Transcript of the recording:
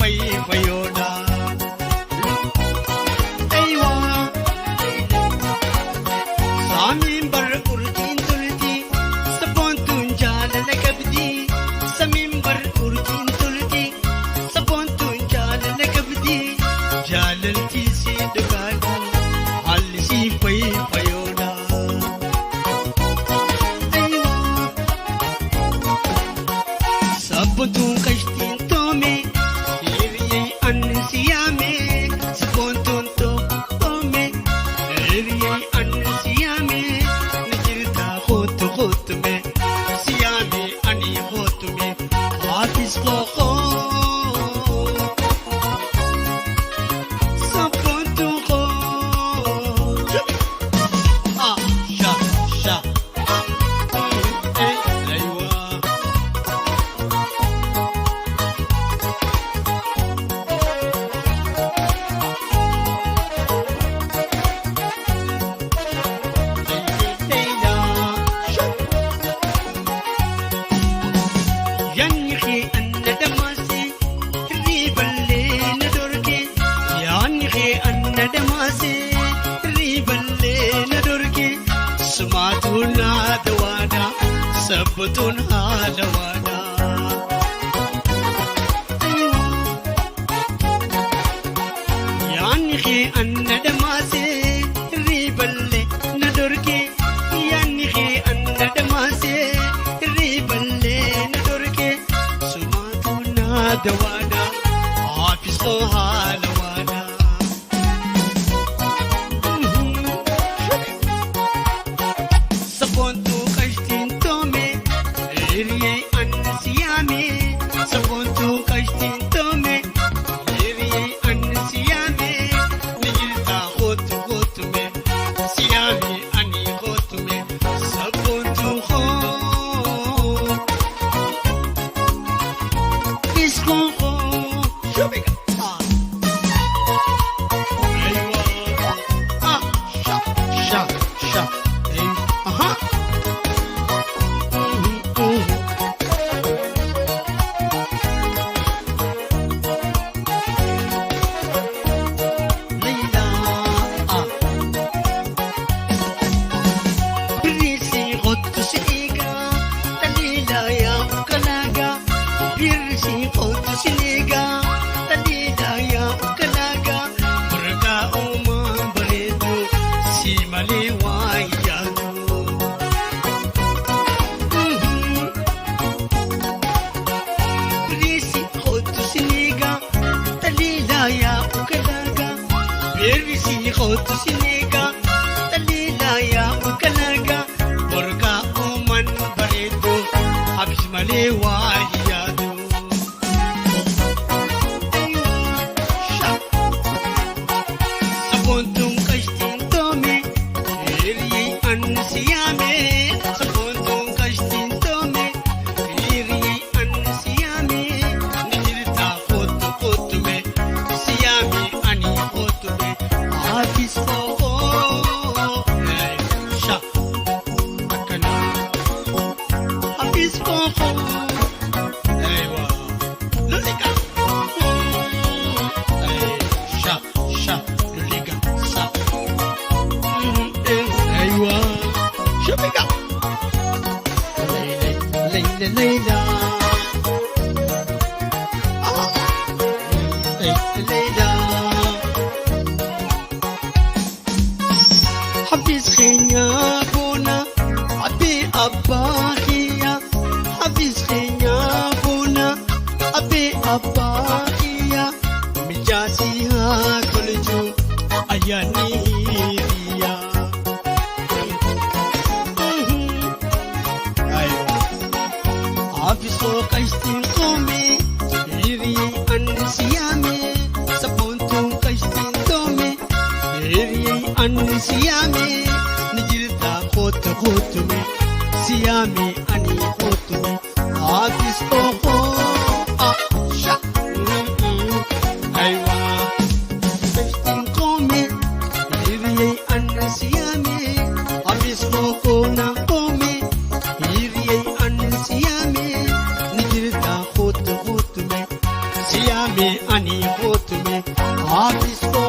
fayfayooda. Aywa saamiin bara urjiin tulti saboontuun jaalala qabdi. Saamiin bara urjiin tulti saboontuun jaalala qabdi. Jaalaltii si dhugaadha haalli si fayfayooda. Saboontuun kashtiin toome hiriyee anni siyaame. Saboontuun toome hiriyee anni siyaame. Ni jirta hootu hootume siyaame ani hootume haafis koko. Saboontuun koo sha sha aywa. Yanni anna damasi riballe na dorge. Yanni anna damasi riballe na dorge. Sumatun hadawada sabtun hadawada. Yanni anna damasi riballe na dorge. Yanni anna damasi riballe na dorge. Sumatun hadawada hafiz ko halawada. Saboontuu kashtiin toome hiriyee anni siyaame. Saboontuu kashtiin toome hiriyee anni siyaame. Ni jirta hootu hootume siyaame ani hootume. Saboontuu hoo iskoo hoo shubiga. Aywa sha sha sha aha. Layla birisi hootu siga talila ya ukalaga. Birisi hootu siga talila ya ukalaga. Murga uma bareedu si malee waa yaadu. Birisi hootu siga talila ya ukalaga. Birisi hootu siga talila ya ukalaga. Murga uman bareedu habis malee waa yaadu. Saboontuun kashtiin toome hiriyee anni siyaame. Saboontuun kashtiin toome hiriyee anni siyaame. Ni jirta hootu hootume siyaame ani hootume haafis koko sha akkana haafis koko aywa lolika sha sha lolika sa aywa shubiga. Layla layla layla hafiz khenya bona abi abahiya. Hafiz khenya bona abi abahiya. Mijasi ha kulju ayani riya. Aywa hafiz ko kashtiin toome hiriyee anni siyaame. Saboontuun kashtiin toome hiriyee anni siyaame. Ni jirta hootu hootume siyaame ani hootume hafiz ko sha aywa kashtiin toome hiriyee anni siyaame. Hafiz ko na toome hiriyee anni siyaame. Ni jirta hootu hootume siyaame में आणि हो तुम्हें हाफिज को